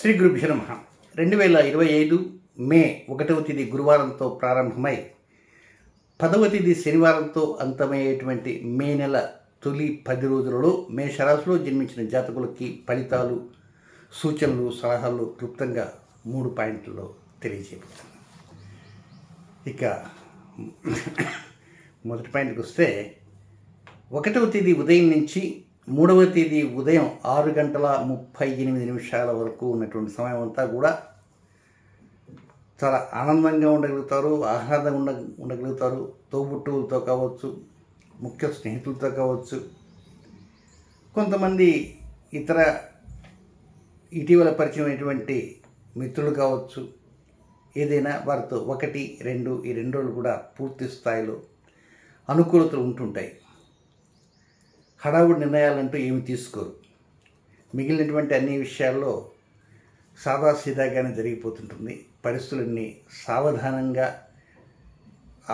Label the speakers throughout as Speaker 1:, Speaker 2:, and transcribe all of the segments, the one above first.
Speaker 1: శ్రీ గురుభ్యో నమః 2025 మే 1వ తేదీ గురువారంతో ప్రారంభమై 10వ తేదీ శనివారంతో అంతమయ్యేటువంటి మే నెల తొలి 10 రోజులలో మేషరాశిలో జన్మించిన జాతకులకి ఫలితాలు, సూచనలు, సలహాలు క్లుప్తంగా 3 పాయింట్లలో తెలియజేయబోతున్నాను. ఇక మొదటి పాయింట్కి వస్తే 1వ తేదీ ఉదయం నుంచి 3వ తేదీ ఉదయం 6:38 వరకు ఉన్నటువంటి సమయం అంతా కూడా చాలా ఆనందంగా ఉండగలుగుతారు, ఆహ్లాదంగా ఉండగలుగుతారు. తోబుట్టువులతో కావచ్చు, ముఖ్య స్నేహితులతో కావచ్చు, కొంతమంది ఇతర ఇటీవల పరిచయం అయినటువంటి మిత్రులు కావచ్చు, ఏదైనా వారితో 1, 2 ఈ 2 రోజులు కూడా పూర్తి స్థాయిలో అనుకూలతలు ఉంటుంటాయి. హడావుడి నిర్ణయాలంటూ ఏమి తీసుకోరు. మిగిలినటువంటి అన్ని విషయాల్లో సాదాసీదాగానే జరిగిపోతుంటుంది. పరిస్థితులన్నీ సావధానంగా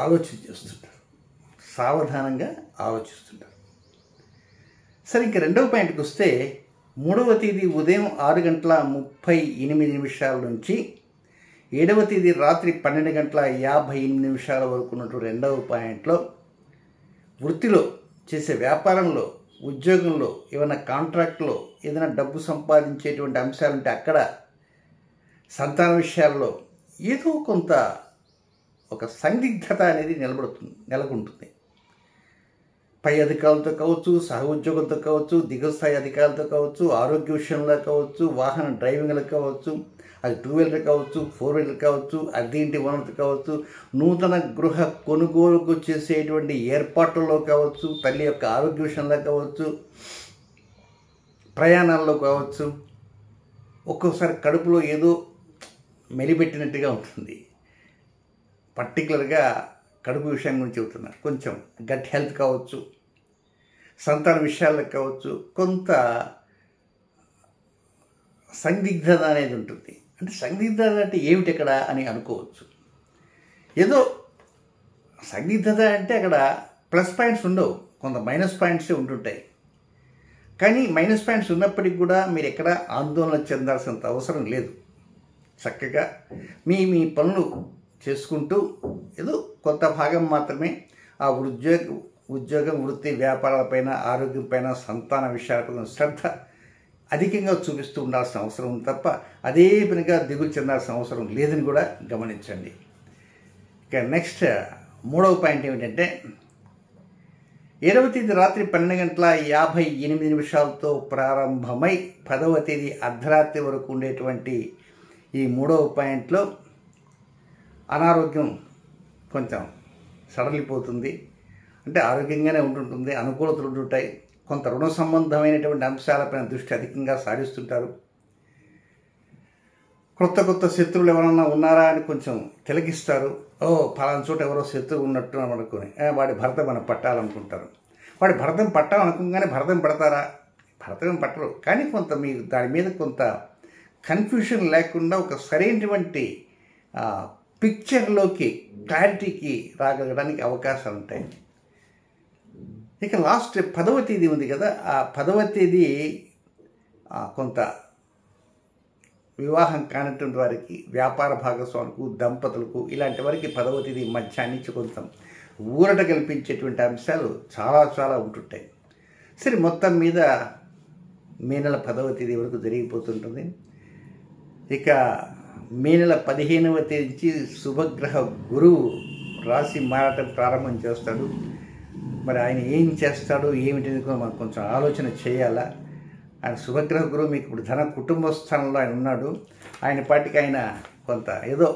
Speaker 1: ఆలోచిస్తుంటారు. సరే, ఇంక 2వ పాయింట్కి వస్తే 3వ తేదీ ఉదయం 6:38 నుంచి 7వ తేదీ రాత్రి 12:58 వరకు ఉన్నటువంటి 2వ పాయింట్లో వృత్తిలో చేసే వ్యాపారంలో, ఉద్యోగంలో, ఏమైనా కాంట్రాక్ట్లో ఏదైనా డబ్బు సంపాదించేటువంటి అంశాలుంటే అక్కడ, సంతాన విషయాల్లో ఏదో కొంత ఒక సందిగ్ధత అనేది నెలకొంటుంది. పై అధికారులతో కావచ్చు, సహ ఉద్యోగులతో కావచ్చు, దిగువ స్థాయి అధికారులతో కావచ్చు, ఆరోగ్య విషయంలో కావచ్చు, వాహన డ్రైవింగ్లో కావచ్చు, అది 2 వీలర్ కావచ్చు, 4 వీలర్ కావచ్చు, అద్దెంటి వనరులు కావచ్చు, నూతన గృహ కొనుగోలుకు చేసేటువంటి ఏర్పాట్లలో కావచ్చు, తల్లి యొక్క ఆరోగ్య విషయంలో కావచ్చు, ప్రయాణాల్లో కావచ్చు, ఒక్కోసారి కడుపులో ఏదో మెలిపెట్టినట్టుగా ఉంటుంది. పర్టికులర్గా కడుపు విషయం గురించి చెబుతున్నా. కొంచెం గట్ హెల్త్ కావచ్చు, సంతాన విషయాల్లో కావచ్చు, కొంత సందిగ్ధత అనేది ఉంటుంది. అంటే సందిగ్ధత అంటే ఏమిటి అక్కడ అని అనుకోవచ్చు. ఏదో సందిగ్ధత అంటే అక్కడ ప్లస్ పాయింట్స్ ఉండవు, కొంత మైనస్ పాయింట్సే ఉంటుంటాయి. కానీ మైనస్ పాయింట్స్ ఉన్నప్పటికీ కూడా మీరు ఎక్కడ ఆందోళన చెందాల్సినంత అవసరం లేదు. చక్కగా మీ పనులు చేసుకుంటూ ఏదో కొంత భాగం మాత్రమే ఆ ఉద్యోగం, వృత్తి, వ్యాపారాలపైన, ఆరోగ్యంపైన, సంతాన విషయాలపైన శ్రద్ధ అధికంగా చూపిస్తూ ఉండాల్సిన అవసరం ఉంది తప్ప అదే పనిగా దిగులు చెందాల్సిన అవసరం లేదని కూడా గమనించండి. ఇక నెక్స్ట్ 3వ పాయింట్ ఏమిటంటే 7వ తేదీ రాత్రి 12:58 ప్రారంభమై 10వ తేదీ అర్ధరాత్రి వరకు ఉండేటువంటి ఈ 3వ పాయింట్లో అనారోగ్యం కొంచెం సడలిపోతుంది. అంటే ఆరోగ్యంగానే ఉంటుంటుంది, అనుకూలతలు ఉంటుంటాయి. కొంత రుణ సంబంధమైనటువంటి అంశాలపైన దృష్టి అధికంగా సారిస్తుంటారు. కొత్త శత్రువులు ఎవరన్నా ఉన్నారా అని కొంచెం తిలకిస్తారు. ఫలానా చోట ఎవరో శత్రువు ఉన్నట్టు అనుకుని వాడి భరతం మనం పట్టాలనుకుంటారు. వాడి భరతం పట్టాలనుకోగానే భరతం పడతారా? భరతం పట్టరు. కానీ కొంత మీరు దాని మీద కొంత కన్ఫ్యూషన్ లేకుండా ఒక సరైనటువంటి పిక్చర్లోకి, క్లారిటీకి రాగలగడానికి అవకాశాలు ఉంటాయి. ఇక లాస్ట్ 10వ తేదీ ఉంది కదా, ఆ 10వ తేదీ కొంత వివాహం కానటువంటి వారికి, వ్యాపార భాగస్వాములకు, దంపతులకు, ఇలాంటి వారికి 10వ తేదీ మధ్యాహ్నం నుంచి కొంత ఊరట కల్పించేటువంటి అంశాలు చాలా ఉంటుంటాయి. సరే, మొత్తం మీద మే నెల 10వ తేదీ వరకు జరిగిపోతుంటుంది. ఇక మే నెల 15వ తేదీ నుంచి శుభగ్రహ గురువు రాశి మారటం ప్రారంభం చేస్తాడు. మరి ఆయన ఏం చేస్తాడు ఏమిటి మనం కొంచెం ఆలోచన చేయాలా. ఆయన శుభగ్రహ గురువు మీకు ఇప్పుడు ధన కుటుంబ స్థానంలో ఆయన ఉన్నాడు. ఆయన పాటికి ఆయన కొంత ఏదో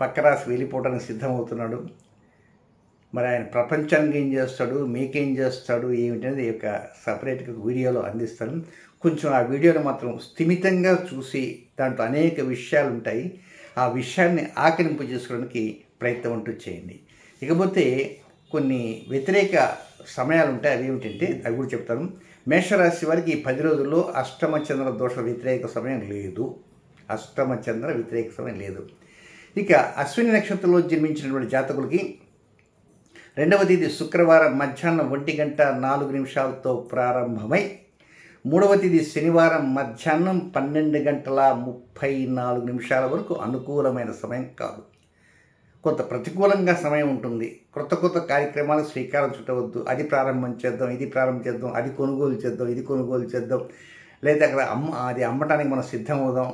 Speaker 1: పక్క రాశి వెళ్ళిపోవడానికి సిద్ధమవుతున్నాడు. మరి ఆయన ప్రపంచానికి ఏం చేస్తాడు, మీకేం చేస్తాడు ఏమిటనేది ఈ యొక్క సపరేట్గా వీడియోలో అందిస్తాను. కొంచెం ఆ వీడియోని మాత్రం స్థిమితంగా చూసి దాంట్లో అనేక విషయాలు ఉంటాయి. ఆ విషయాన్ని ఆకలింపు చేసుకోవడానికి ప్రయత్నం అంటూ చేయండి. ఇకపోతే కొన్ని వ్యతిరేక సమయాలు ఉంటాయి. అవి ఏమిటంటే అవి కూడా చెప్తాను. మేషరాశి వారికి ఈ 10 రోజుల్లో అష్టమ చంద్ర దోష వ్యతిరేక సమయం లేదు. ఇక అశ్విని నక్షత్రంలో జన్మించినటువంటి జాతకులకి 2వ తేదీ శుక్రవారం మధ్యాహ్నం 1:04 ప్రారంభమై 3వ తేదీ శనివారం మధ్యాహ్నం 12:34 వరకు అనుకూలమైన సమయం కాదు. కొంత ప్రతికూలంగా సమయం ఉంటుంది. కొత్త కార్యక్రమాలకు శ్రీకారం చుట్టవద్దు. అది ప్రారంభం చేద్దాం, ఇది ప్రారంభం చేద్దాం, అది కొనుగోలు చేద్దాం, ఇది కొనుగోలు చేద్దాం, లేదా అక్కడ అది అమ్మటానికి మనం సిద్ధమవుదాం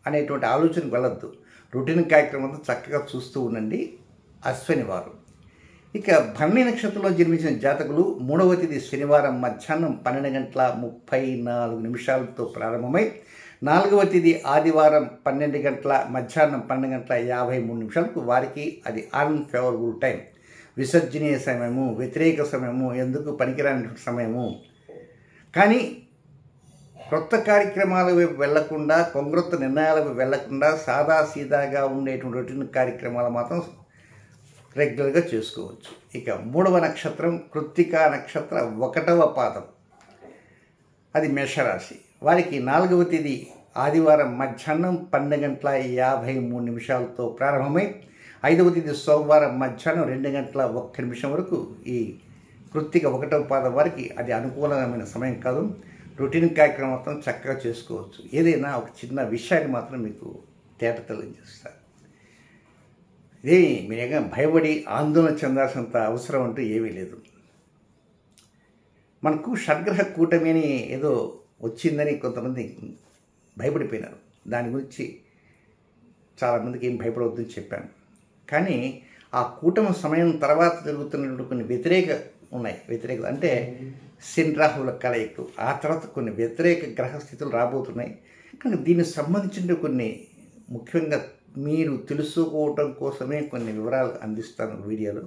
Speaker 1: అనేటువంటి ఆలోచనకు వెళ్ళొద్దు. రొటీన్ కార్యక్రమంతో చక్కగా చూస్తూ ఉండండి. అశ్విని వారు. ఇక భరణి నక్షత్రంలో జన్మించిన జాతకులు 3వ తేదీ శనివారం మధ్యాహ్నం 12:34 ప్రారంభమై 4వ తేదీ ఆదివారం మధ్యాహ్నం 12:53 వారికి అది అన్ఫేవరబుల్ టైం, విసర్జనీయ సమయము, వ్యతిరేక సమయము, ఎందుకు పనికిరాని సమయము. కానీ కొత్త కార్యక్రమాల వైపు వెళ్లకుండా, కొంగ్రొత్త నిర్ణయాల వైపు వెళ్లకుండా సాదాసీదాగా ఉండేటువంటి రొటీన్ కార్యక్రమాలు మాత్రం రెగ్యులర్గా చేసుకోవచ్చు. ఇక 3వ నక్షత్రం కృత్తికా నక్షత్ర 1వ పాదం, అది మేషరాశి. వారికి 4వ తేదీ ఆదివారం మధ్యాహ్నం 12:53 ప్రారంభమై 5వ తేదీ సోమవారం మధ్యాహ్నం 2:01 వరకు ఈ కృత్తిక 1వ పాదం వారికి అది అనుకూలమైన సమయం కాదు. రొటీన్ కార్యక్రమం మొత్తం చక్కగా చేసుకోవచ్చు. ఏదైనా ఒక చిన్న విషయాన్ని మాత్రం మీకు తేటతెల్లం చేస్తారు. ఇదే మీరు భయపడి ఆందోళన చెందాల్సినంత అవసరం అంటూ ఏమీ లేదు. మనకు షడ్గ్రహ కూటమి అని ఏదో వచ్చిందని కొంతమంది భయపడిపోయినారు. దాని గురించి చాలామందికి ఏం భయపడవద్దని చెప్పాను. కానీ ఆ కూటమి సమయం తర్వాత జరుగుతున్నటువంటి కొన్ని వ్యతిరేకత అంటే శని రాహువుల కలయికలు, ఆ తర్వాత కొన్ని వ్యతిరేక గ్రహస్థితులు రాబోతున్నాయి. కానీ దీనికి సంబంధించిన కొన్ని ముఖ్యంగా మీరు తెలుసుకోవటం కోసమే కొన్ని వివరాలు అందిస్తాను వీడియోలో.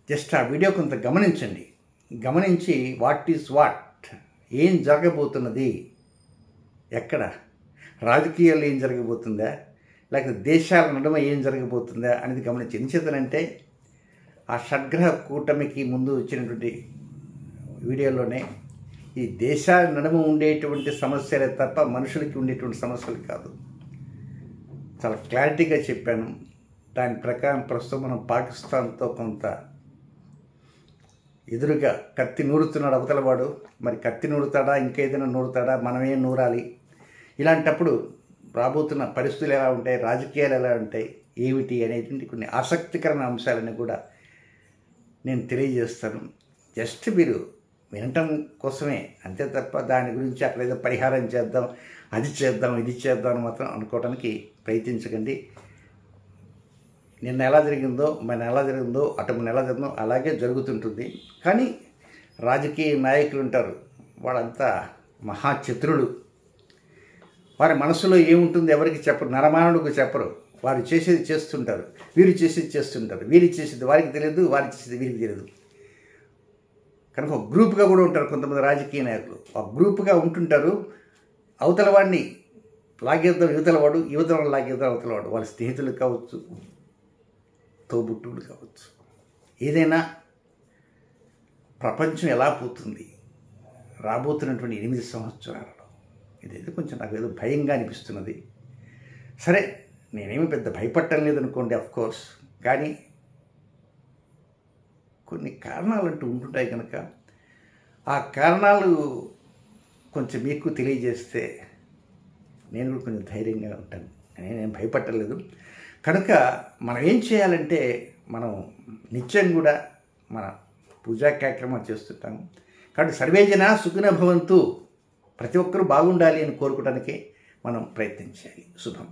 Speaker 1: జస్ట్ ఆ వీడియో కొంత గమనించండి. గమనించి వాట్ ఈజ్ వాట్, ఏం జరగబోతున్నది, ఎక్కడ రాజకీయాల్లో ఏం జరగబోతుందా, లేకపోతే దేశాల నడుమ ఏం జరగబోతుందా అనేది గమనించి. ఎందుచేతనంటే ఆ షడ్గ్రహ కూటమికి ముందు వచ్చినటువంటి వీడియోలోనే ఈ దేశాల నడుమ ఉండేటువంటి సమస్యలే తప్ప మనుషులకి ఉండేటువంటి సమస్యలు కాదు. చాలా క్లారిటీగా చెప్పాను. దాని ప్రకారం ప్రస్తుతం మనం పాకిస్తాన్తో కొంత ఎదురుగా కత్తి నూరుతున్నాడు అవతలవాడు. మరి కత్తి నూరుతాడా, ఇంకేదైనా నూరుతాడా, మనమే నూరాలి. ఇలాంటప్పుడు రాబోతున్న పరిస్థితులు ఎలా ఉంటాయి, రాజకీయాలు ఎలా ఉంటాయి, ఏమిటి అనేటువంటి కొన్ని ఆసక్తికరమైన అంశాలని కూడా నేను తెలియజేస్తాను. జస్ట్ మీరు వినటం కోసమే, అంతే తప్ప దాని గురించి అక్కడ ఏదో పరిహారం చేద్దాం, అది చేద్దాం, ఇది చేద్దాం అని మాత్రం అనుకోవడానికి ప్రయత్నించకండి. నిన్న ఎలా జరిగిందో, మన ఎలా జరిగిందో, అటు మన ఎలా జరిగిందో అలాగే జరుగుతుంటుంది. కానీ రాజకీయ నాయకులు ఉంటారు, వాళ్ళంతా మహాచతురులు. వారి మనసులో ఏముంటుంది ఎవరికి చెప్పరు, నరమానుడికి చెప్పరు. వారు చేసేది చేస్తుంటారు, వీరు చేసేది చేస్తుంటారు, వీరు చేసేది వారికి తెలియదు, వారి చేసేది వీరికి తెలియదు. కనుక ఒక గ్రూప్గా కూడా ఉంటారు కొంతమంది రాజకీయ నాయకులు. ఒక గ్రూప్గా ఉంటుంటారు. అవతల వాడిని లాగేద్దాం యువతలవాడు, యువతలను లాగేద్దాం అవతలవాడు. వాళ్ళ స్నేహితులు కావచ్చు, తోబుట్టువులు కావచ్చు. ఏదైనా ప్రపంచం ఎలా పోతుంది రాబోతున్నటువంటి 8 సంవత్సరాలలో, ఇదేదో కొంచెం నాకు ఏదో భయంగా అనిపిస్తున్నది. సరే, నేనేమి పెద్ద భయపడటం లేదనుకోండి అఫ్కోర్స్. కానీ కొన్ని కారణాలు అంటూ ఉంటుంటాయి కనుక ఆ కారణాలు కొంచెం మీకు తెలియజేస్తే నేను కూడా కొంచెం ధైర్యంగా ఉంటాను. నేను భయపడలేదు. కనుక మనం ఏం చేయాలంటే, మనం నిత్యం కూడా మన పూజా కార్యక్రమాలు చేస్తుంటాము. కాబట్టి సర్వేజన సుఖినో భవంతు, ప్రతి ఒక్కరూ బాగుండాలి అని కోరుకోవడానికి మనం ప్రయత్నం చేయాలి. శుభం.